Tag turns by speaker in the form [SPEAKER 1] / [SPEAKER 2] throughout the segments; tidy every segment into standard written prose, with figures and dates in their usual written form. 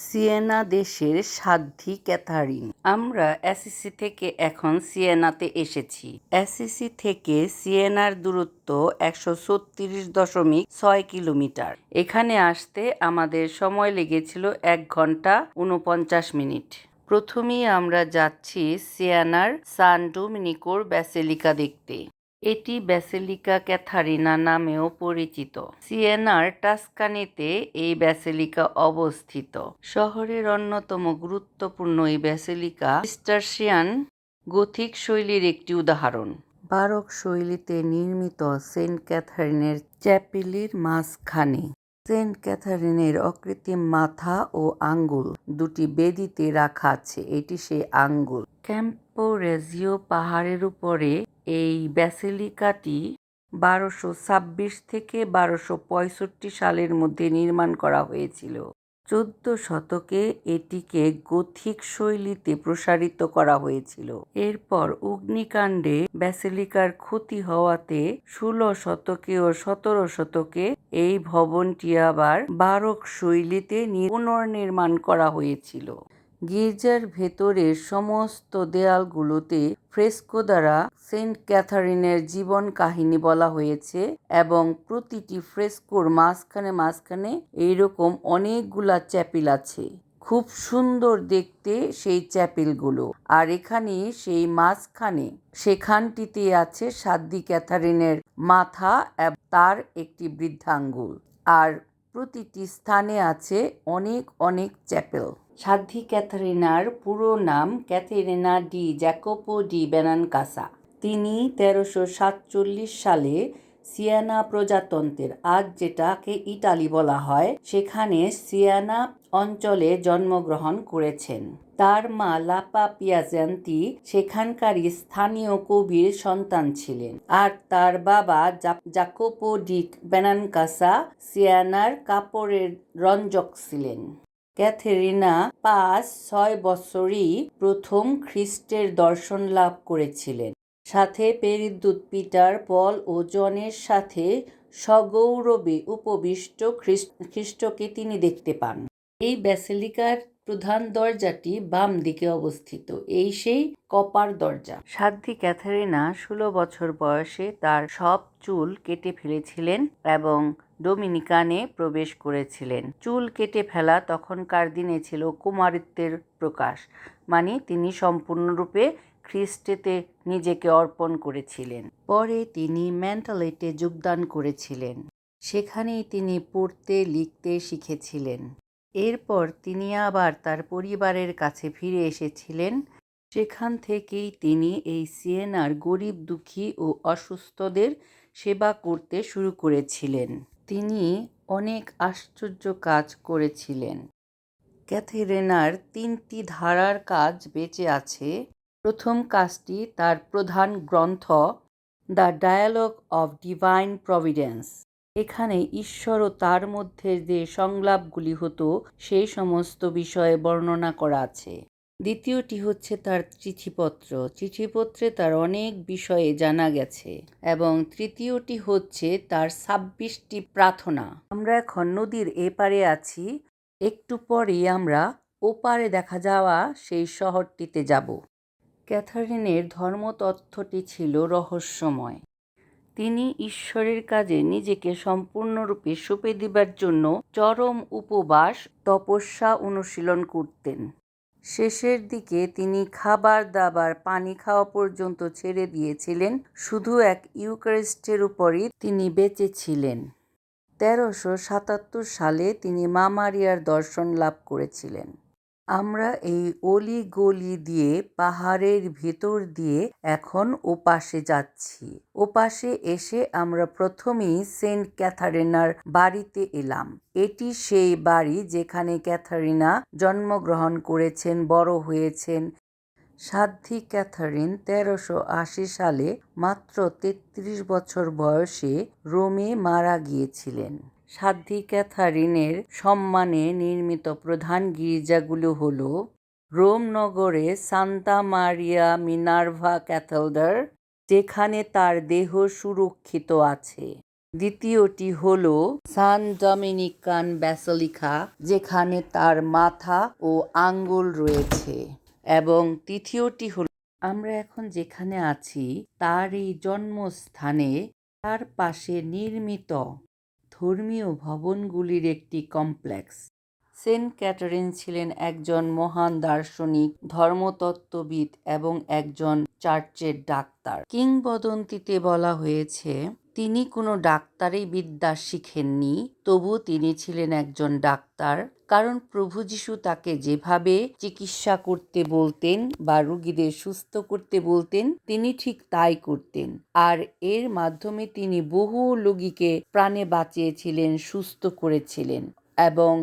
[SPEAKER 1] Siena দেশের সাধ্বী Catherine. আমরা অ্যাসিসি থেকে এখন সিয়েনাতে এসেছি। অ্যাসিসি থেকে সিয়েনার দূরত্ব ১৩৬.৬ কিলোমিটার। এখানে আসতে আমাদের সময় লেগেছিল ১ ঘন্টা ৪৯ মিনিট। প্রথমেই আমরা যাচ্ছি সিয়েনার সান ডোমিনিকোর ব্যাসিলিকা দেখতে। এটি ব্যাসিলিকা ক্যাথারিনা নামেও পরিচিত। সিয়েনার টাস্কানিতে এই ব্যাসিলিকা অবস্থিত। শহরের অন্যতম গুরুত্বপূর্ণ এই ব্যাসিলিকা সিস্টারসিয়ান গথিক শৈলীর একটি উদাহরণ। বারোক শৈলীতে নির্মিত সেন্ট ক্যাথারিনের চ্যাপেলের মাঝখানে সেন্ট ক্যাথারিনের অকৃত্রিম মাথা ও আঙ্গুল দুটি বেদিতে রাখা আছে। এটি সেই আঙ্গুল। ক্যাম্পো রেজিও পাহাড়ের উপরে এই ব্যাসিলিকাটি ১২২৬ থেকে ১২৬৫ সালের মধ্যে নির্মাণ করা হয়েছিল। ১৪ শতকে এটিকে গথিক শৈলীতে প্রসারিত করা হয়েছিল। এরপর অগ্নিকাণ্ডে ব্যাসিলিকার ক্ষতি হওয়াতে ১৬ শতকে ও ১৭ শতকে এই ভবনটি আবার বারোক শৈলীতে পুনর্নির্মাণ করা হয়েছিল। গির্জার ভেতরের সমস্ত দেয়ালগুলোতে ফ্রেস্কো দ্বারা সেন্ট ক্যাথারিনের জীবন কাহিনী বলা হয়েছে এবং প্রতিটি ফ্রেস্কোর মাঝখানে মাঝখানে এইরকম অনেকগুলা চ্যাপেল আছে। খুব সুন্দর দেখতে সেই চ্যাপেলগুলো। আর এখানে সেই মাঝখানে সেখানটিতে আছে সাধ্বী ক্যাথারিনের মাথা এবং তার একটি বৃদ্ধাঙ্গুল। আর প্রতিটি স্থানে আছে অনেক অনেক চ্যাপেল। সাধ্বী ক্যাথারিনার পুরো নাম ক্যাথেরিনা ডি জ্যাকোপো ডি বেনানকাসা। তিনি ১৩৪৭ সালে সিয়েনা প্রজাতন্ত্রের, আজ যেটাকে ইটালি বলা হয়, সেখানে সিয়েনা অঞ্চলে জন্মগ্রহণ করেছেন। তার মা লাপা পিয়াজেন্তি সেখানকারই স্থানীয় কবির সন্তান ছিলেন। আর তার বাবা জাকোপো ডি বেনানকাসা সিয়েনার কাপড়ের রঞ্জক ছিলেন। ক্যাথেরিনা ৫-৬ বছরেই প্রথম খ্রিস্টের দর্শন লাভ করেছিলেন। সাথে পেরিদ্দূত পিটার, পল ও জনের সাথে সগৌরবে উপবিষ্ট খ্রিস্টকে তিনি দেখতে পান। এই ব্যাসিলিকার প্রধান দরজাটি বাম দিকে অবস্থিত। এই সেই কপার দরজা। সাধ্বী ক্যাথারিনা ১৬ বছর বয়সে তার সব চুল কেটে ফেলেছিলেন এবং ডোমিনিকানে প্রবেশ করেছিলেন। চুল কেটে ফেলা তখনকার দিনে ছিল কুমারিত্বের প্রকাশ, মানে তিনি সম্পূর্ণরূপে খ্রিস্টেতে নিজেকে অর্পণ করেছিলেন। পরে তিনি মেন্টালেটে যোগদান করেছিলেন। সেখানেই তিনি পড়তে লিখতে শিখেছিলেন। এরপর তিনি আবার তার পরিবারের কাছে ফিরে এসেছিলেন। সেখান থেকেই তিনি এই সিয়েনার গরিব দুঃখী ও অসুস্থদের সেবা করতে শুরু করেছিলেন। তিনি অনেক আশ্চর্য কাজ করেছিলেন। ক্যাথেরিনার ৩টি ধারার কাজ বেঁচে আছে। প্রথম কাজটি তার প্রধান গ্রন্থ the dialogue of divine providence. এখানে ঈশ্বর ও তার মধ্যে যে সংলাপগুলি হতো সেই সমস্ত বিষয়ে বর্ণনা করা আছে। দ্বিতীয়টি হচ্ছে তার চিঠিপত্র। চিঠিপত্রে তার অনেক বিষয়ে জানা গেছে। এবং তৃতীয়টি হচ্ছে তার ২৬টি প্রার্থনা। আমরা এখন নদীর এপারে আছি। একটু পরেই আমরা ওপারে দেখা যাওয়া সেই শহরটিতে যাব। ক্যাথারিনের ধর্মতত্ত্বটি ছিল রহস্যময়। তিনি ঈশ্বরের কাজে নিজেকে সম্পূর্ণরূপে সঁপে দিবার জন্য চরম উপবাস, তপস্যা অনুশীলন করতেন। শেষের দিকে তিনি খাবার দাবার, পানি খাওয়া পর্যন্ত ছেড়ে দিয়েছিলেন। শুধু এক ইউক্যারিস্টের উপরই তিনি বেঁচে ছিলেন। ১৩৭৭ সালে তিনি মা মারিয়ার দর্শন লাভ করেছিলেন। আমরা এই অলি-গলি দিয়ে পাহাড়ের ভেতর দিয়ে এখন ওপাশে যাচ্ছি। ওপাশে এসে আমরা প্রথমেই সেন্ট ক্যাথারিনার বাড়িতে এলাম। এটি সেই বাড়ি যেখানে ক্যাথারিনা জন্মগ্রহণ করেছেন, বড় হয়েছেন। সাধ্বী ক্যাথারিন ১৩৮০ সালে মাত্র ৩৩ বছর বয়সে রোমে মারা গিয়েছিলেন। সাধ্বী ক্যাথারিনের সম্মানে নির্মিত প্রধান গির্জাগুলো হল রোম নগরে সান্তা মারিয়া মিনার্ভা ক্যাথেড্রাল, যেখানে তার দেহ সুরক্ষিত আছে। দ্বিতীয়টি হল সান ডমিনিকান ব্যাসিলিকা, যেখানে তার মাথা ও আঙ্গুল রয়েছে। এবং তৃতীয়টি হল আমরা এখন যেখানে আছি তার এই জন্মস্থানে তার পাশে নির্মিত ধর্মীয় ভবনগুলির একটি কমপ্লেক্স। সেন্ট ক্যাথারিন ছিলেন একজন মহান দার্শনিক, ধর্মতত্ত্ববিদ এবং একজন চার্চের ডাক্তার। কিংবদন্তিতে বলা হয়েছে তিনি কোনো ডাক্তারি বিদ্যা শিখেননি, তবু তিনি ছিলেন একজন ডাক্তার, কারণ প্রভু যীশু তাকে যেভাবে চিকিৎসা করতে বলতেন বা রোগীদের সুস্থ করতে বলতেন তিনি ঠিক তাই করতেন। আর এর মাধ্যমে তিনি বহু রোগীকে প্রাণে বাঁচিয়েছিলেন, সুস্থ করেছিলেন এবং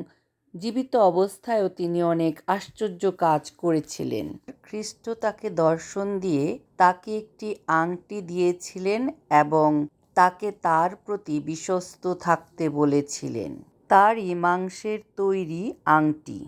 [SPEAKER 1] জীবিত অবস্থায়ও তিনি অনেক আশ্চর্য কাজ করেছিলেন। খ্রিস্ট তাকে দর্শন দিয়ে তাকে একটি আংটি দিয়েছিলেন এবং তাকে তার প্রতি বিশ্বস্ত থাকতে বলেছিলেন। তারই মাংসের তৈরি আংটি।